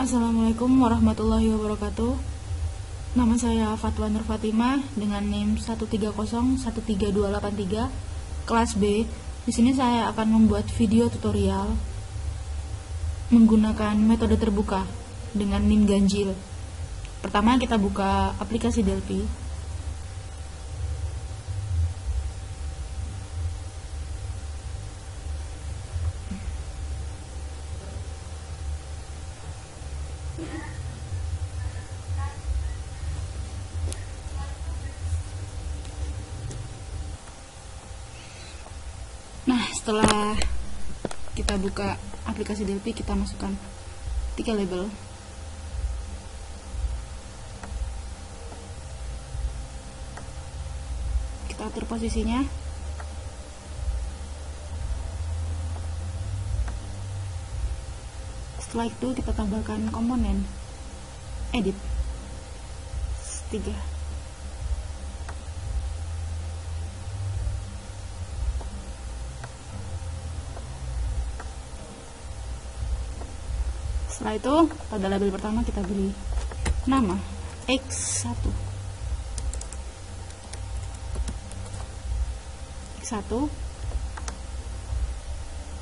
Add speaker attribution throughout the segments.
Speaker 1: Assalamualaikum warahmatullahi wabarakatuh. Nama saya Fatwa Nur Fatimah dengan NIM 130-13283 kelas B. Di sini saya akan membuat video tutorial menggunakan metode terbuka dengan NIM ganjil. Pertama kita buka aplikasi Delphi. Nah, setelah kita buka aplikasi Delphi, kita masukkan 3 label. Kita atur posisinya. Setelah itu kita tambahkan komponen edit 3. Setelah itu pada label pertama kita beri nama X1,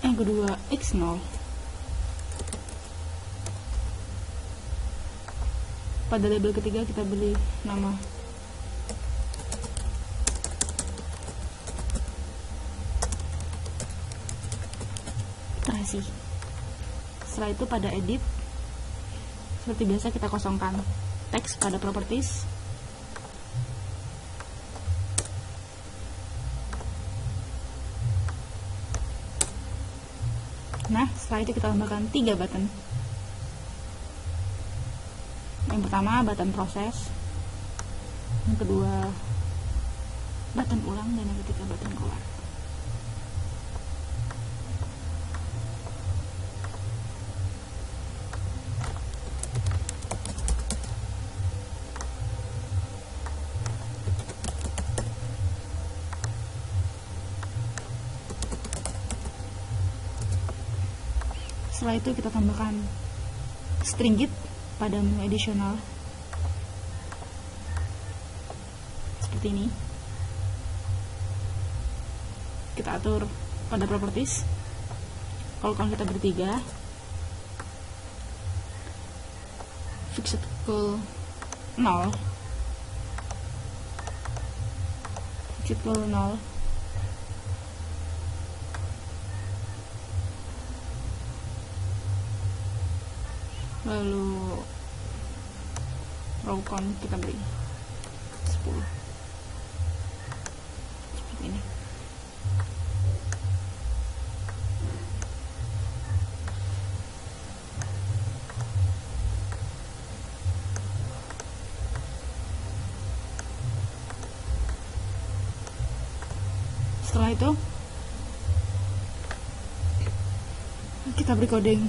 Speaker 1: yang kedua X0, pada label ketiga kita beri nama iterasi. Setelah itu pada edit, seperti biasa kita kosongkan teks pada properties. Nah, setelah itu kita tambahkan 3 button. Yang pertama button proses, yang kedua button ulang, dan yang ketiga button keluar. Setelah itu kita tambahkan string git pada menu additional seperti ini. Kita atur pada properties, kalau kita bertiga, fixed equal 0, fixed equal 0, lalu row count kita beri 10 seperti ini. Setelah itu kita beri coding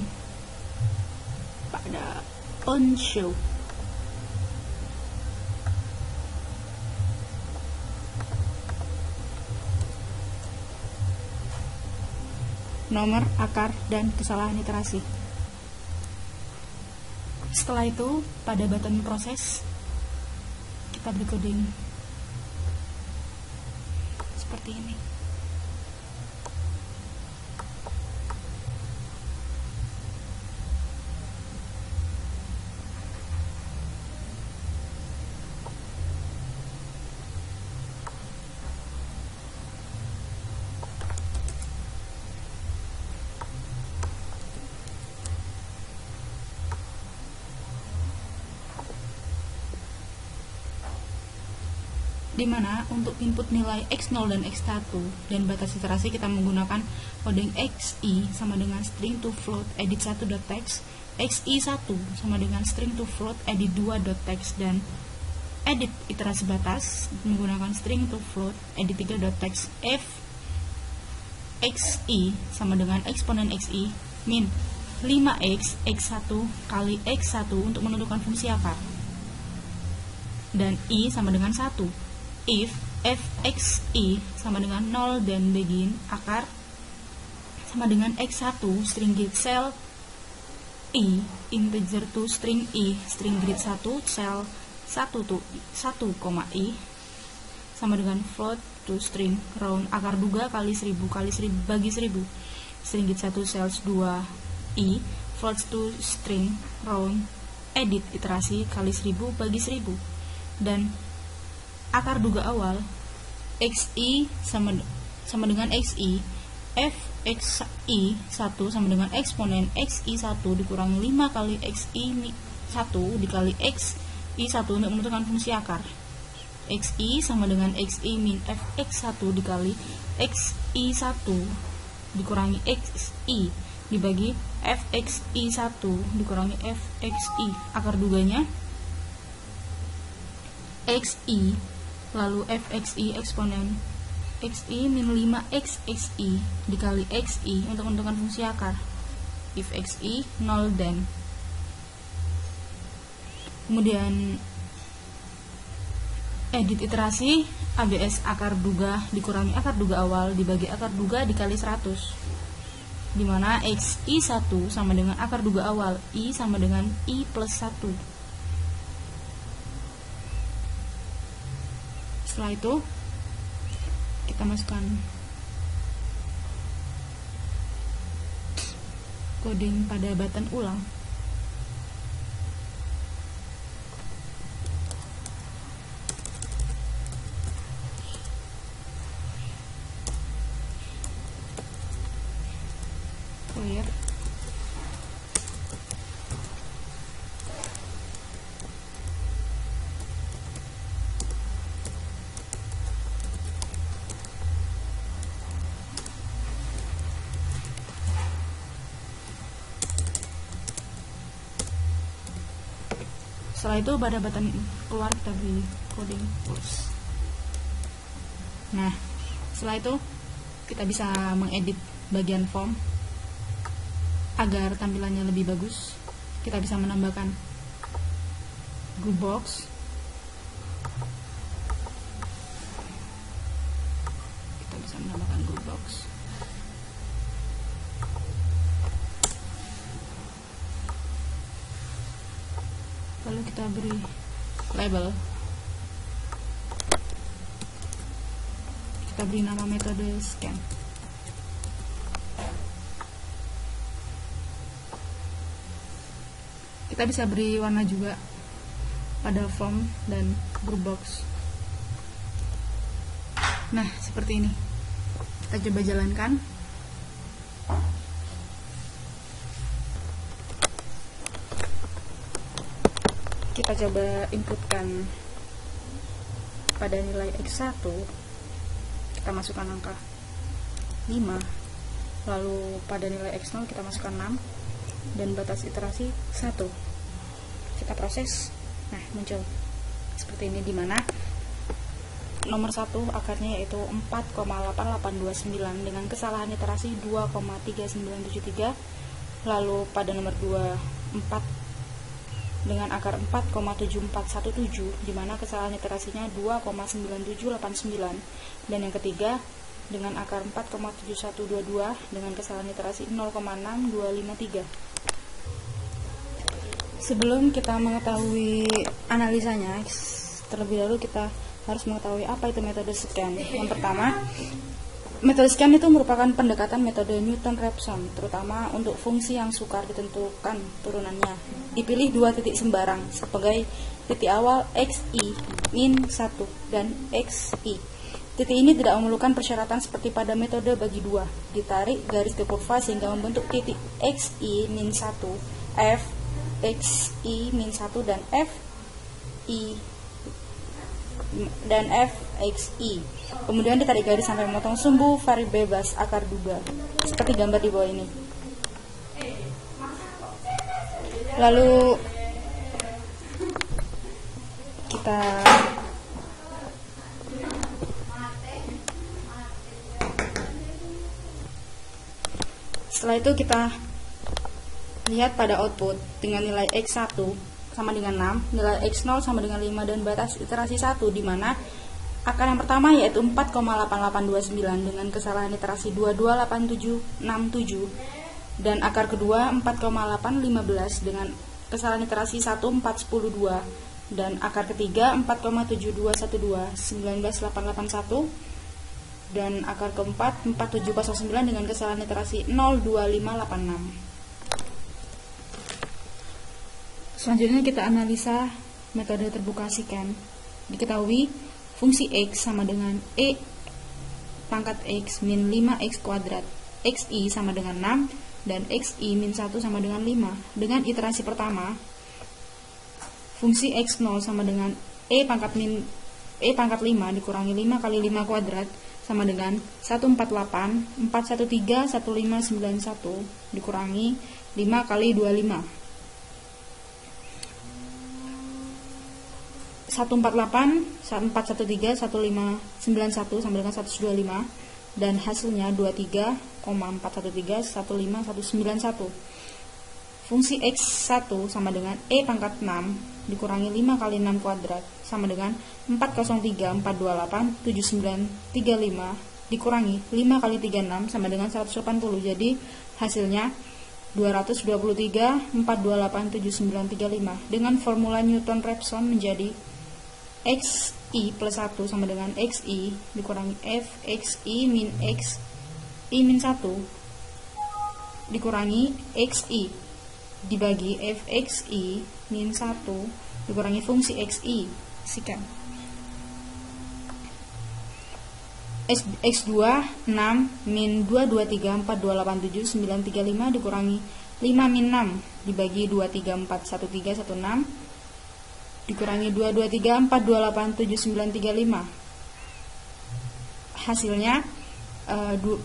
Speaker 1: pada on show. Nomor, akar, dan kesalahan iterasi. Setelah itu pada button proses kita beri coding seperti ini. Di mana untuk input nilai X0 dan X1 dan batas iterasi kita menggunakan coding XI sama dengan string to float edit 1.text, XI1 sama dengan string to float edit 2.text, dan edit iterasi batas menggunakan string to float edit 3.text. If XI sama dengan eksponen XI min 5x X1 kali X1 untuk menentukan fungsi akar, dan I sama dengan 1. If fxi sama dengan 0 dan begin akar sama dengan x1 string get cell i integer to string i string grid 1 cell 1 to 1, i sama dengan float to string round akar duga kali 1000 kali 1000 bagi 1000 string grid 1 cells 2 i float to string round edit iterasi kali 1000 bagi 1000 dan akar duga awal xi sama dengan xi fxi 1 sama dengan eksponen xi 1 dikurangi 5 kali xi 1 dikali xi 1 untuk menentukan fungsi akar. Xi sama dengan xi min fx1 dikali xi 1 dikurangi xi dibagi fxi 1 dikurangi fxi. Akar duganya xi lalu fxi eksponen xi min 5xxi dikali xi untuk menentukan fungsi akar. If xi 0 then. Kemudian edit iterasi ABS akar duga dikurangi akar duga awal dibagi akar duga dikali 100, dimana xi 1 sama dengan akar duga awal i sama dengan i plus 1. Setelah itu kita masukkan coding pada button ulang. Clear. Setelah itu pada button keluar kita beri coding plus. Nah, setelah itu kita bisa mengedit bagian form agar tampilannya lebih bagus. Kita bisa menambahkan group box, lalu kita beri label, kita beri nama metode scan. Kita bisa beri warna juga pada form dan group box. Nah, seperti ini. Kita coba jalankan. Kita coba inputkan pada nilai X1, kita masukkan angka 5, lalu pada nilai X0 kita masukkan 6, dan batas iterasi 1. Kita proses. Nah, muncul seperti ini, dimana nomor 1 akarnya yaitu 4,8829 dengan kesalahan iterasi 2,3973. Lalu pada nomor 2 4 dengan akar 4,7417 di mana kesalahan iterasinya 2,9789, dan yang ketiga dengan akar 4,7122 dengan kesalahan iterasi 0,6253. Sebelum kita mengetahui analisanya, terlebih dahulu kita harus mengetahui apa itu metode scan. Yang pertama, metode scan itu merupakan pendekatan metode Newton-Raphson, terutama untuk fungsi yang sukar ditentukan turunannya. Dipilih 2 titik sembarang sebagai titik awal xi min 1 dan xi. Titik ini tidak memerlukan persyaratan seperti pada metode bagi 2. Ditarik garis ke kurva sehingga membentuk titik xi min 1, f xi min 1 dan fi dan fxi. Kemudian ditarik garis sampai memotong sumbu vari bebas akar duga seperti gambar di bawah ini. Lalu kita setelah itu kita lihat pada output dengan nilai X1 sama dengan 6, nilai X0 sama dengan 5, dan batas iterasi 1, di mana akar yang pertama yaitu 4,8829 dengan kesalahan iterasi 2286767 Dan akar kedua 4,815 dengan kesalahan iterasi 1, 4, 10, 2. Dan akar ketiga 4,7212 19881. Dan akar keempat 4709 dengan kesalahan iterasi 02586. Selanjutnya kita analisa metode terbuka sikan. Diketahui fungsi X sama dengan E pangkat X min 5X kuadrat, XI sama dengan 6, dan XI min 1 sama dengan 5. Dengan iterasi pertama, fungsi X0 sama dengan E pangkat 5 dikurangi 5 kali 5 kuadrat sama dengan 148, 413, 1591 dikurangi 5 kali 25. 148, 413, 1591 sama dengan 125, dan hasilnya 23,413, 15191. Fungsi X1 sama dengan E pangkat 6 dikurangi 5 kali 6 kuadrat sama dengan 403, 428, 7935 dikurangi 5 kali 36 sama dengan 180. Jadi hasilnya 223, 428, 7935. Dengan formula Newton-Raphson menjadi XI plus 1 sama dengan XI dikurangi F XI min X I min 1 dikurangi XI dibagi F XI min 1 dikurangi fungsi XI sikan. X2 6 min 223 4287 935 dikurangi 5 min 6 dibagi 234 1316 dikurangi 223 428 7935. Hasilnya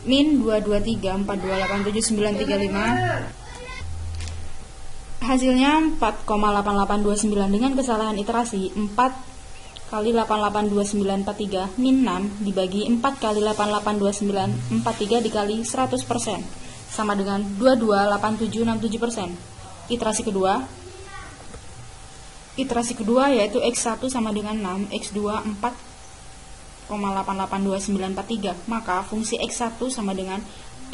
Speaker 1: min 223 428 7935 hasilnya 4,8829 dengan kesalahan iterasi 4 kali 882943 min 6 dibagi 4 kali 882943 dikali 100% sama dengan 228767%. Iterasi kedua yaitu X1 sama dengan 6, X2 4,882943. Maka fungsi X1 sama dengan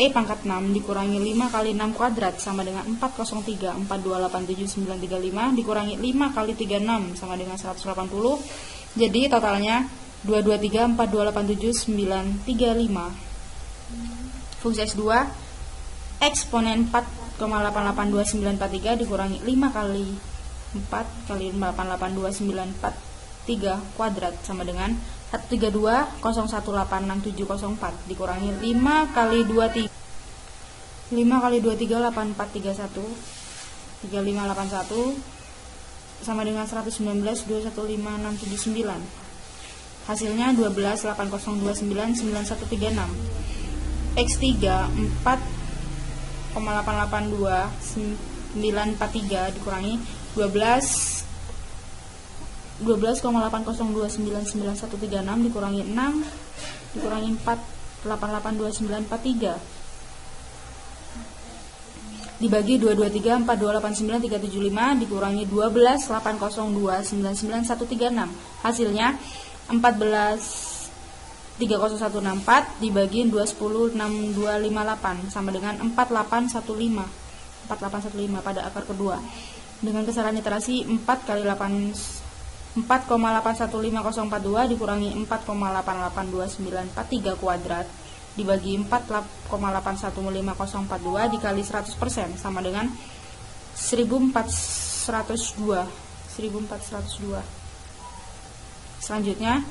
Speaker 1: E pangkat 6 dikurangi 5 kali 6 kuadrat sama dengan 403, 4287935 dikurangi 5 kali 36 sama dengan 180. Jadi totalnya 223, 4287935. Fungsi X2 eksponen 4,882943 dikurangi 5 kali 4 kali 882943 kuadrat sama dengan 132,018674 dikurangi 5 kali 23 8431 3581 sama dengan 119,215,679. Hasilnya 12,8029,9136. X3 4,882943 dikurangi 12,80299136 dikurangi 6 dikurangi 4,882943 dibagi 223 4289375 dikurangi 12,80299136. Hasilnya 14,3014 dibagi 210,6258 sama dengan 4815 pada akar kedua. Dengan kesalahan iterasi 4 kali 4,815042 dikurangi 4,882943 kuadrat dibagi 4,815042 dikali 100% sama dengan 1402. Selanjutnya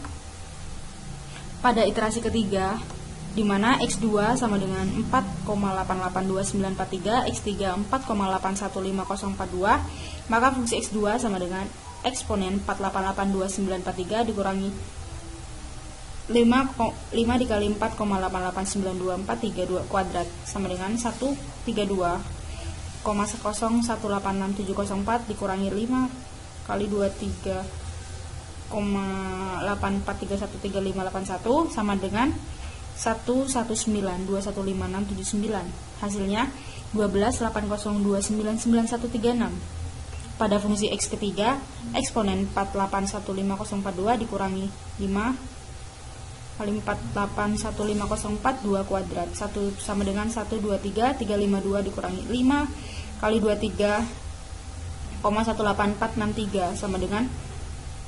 Speaker 1: pada iterasi ketiga di mana X2 sama dengan 4,882943, X3 4,815042, maka fungsi X2 sama dengan eksponen 4,882943 dikurangi 5 dikali 4,889242 kuadrat sama dengan 132,0186704 dikurangi 5 kali 23,84313581 sama dengan 119215679. Hasilnya 12,80299136. Pada fungsi X ketiga, eksponen 4,815042 dikurangi 5 kali 481504 2 kuadrat. 1 sama dengan 123 352 dikurangi 5 kali 23,18463 sama dengan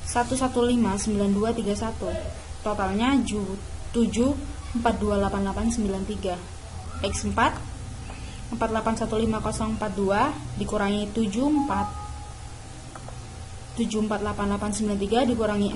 Speaker 1: 1159231. Totalnya 7428893. X4 481542 dikurangi 7488893 dikurangi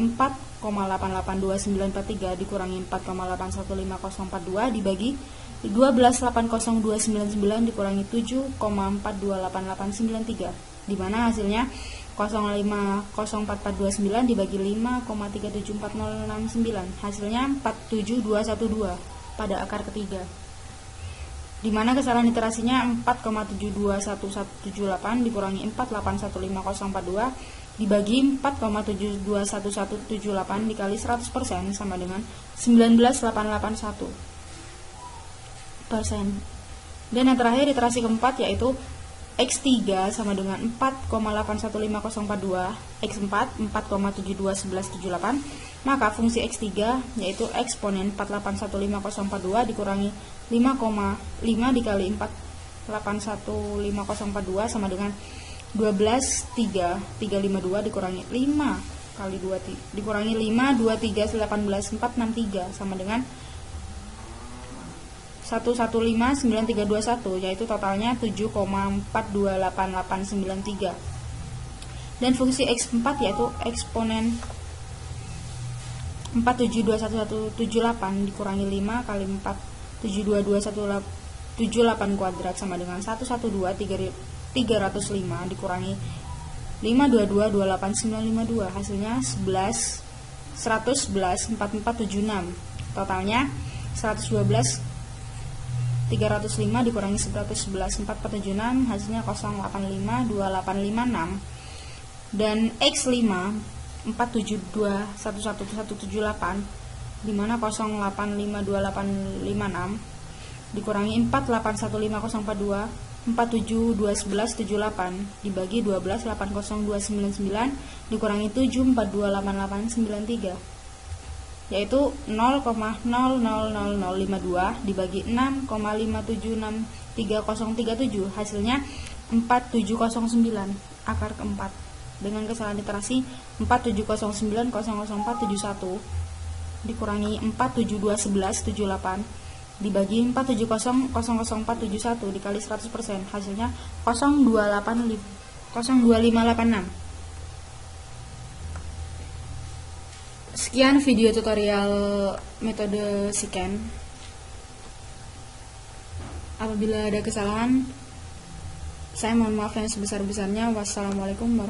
Speaker 1: 4,882943 dikurangi 4,81542 dibagi 12,80299 dikurangi 7,428893, di mana hasilnya 0,50449 dibagi 5,374069, hasilnya 47212 pada akar ketiga, di mana kesalahan iterasinya 4,721178 dikurangi 4,815042 dibagi 4,72178 dikali 100% sama dengan 19,881%. Dan yang terakhir iterasi keempat yaitu X3 sama dengan 4,815042 X4 4,721178, maka fungsi X3 yaitu eksponen 481542 dikurangi 5,5 dikali 481542 sama dengan 12,352 dikurangi 5 kali 2 dikurangi 5 23 18 463 sama dengan 1159321, yaitu totalnya 7,428893. Dan fungsi X4 yaitu eksponen 472178 dikurangi 5 kali 4 72278 kuadrat sama dengan 112 305 dikurangi 522 hasilnya 111 4476. Totalnya 112 305 dikurangi 111 4476 hasilnya 085 2856. Dan X5 4721178 di mana 0852856 dikurangi 4815042 4721178 dibagi 12 80299 dikurangi 7428893, yaitu 0,000052 dibagi 6,5763037, hasilnya 4709 akar keempat, dengan kesalahan iterasi 4709000471 dikurangi 4721178 dibagi 470000471 dikali 100%, hasilnya 02586. Sekian video tutorial metode SICAN. Apabila ada kesalahan, saya mohon maaf yang sebesar-besarnya. Wassalamualaikum warahmatullahi wabarakatuh.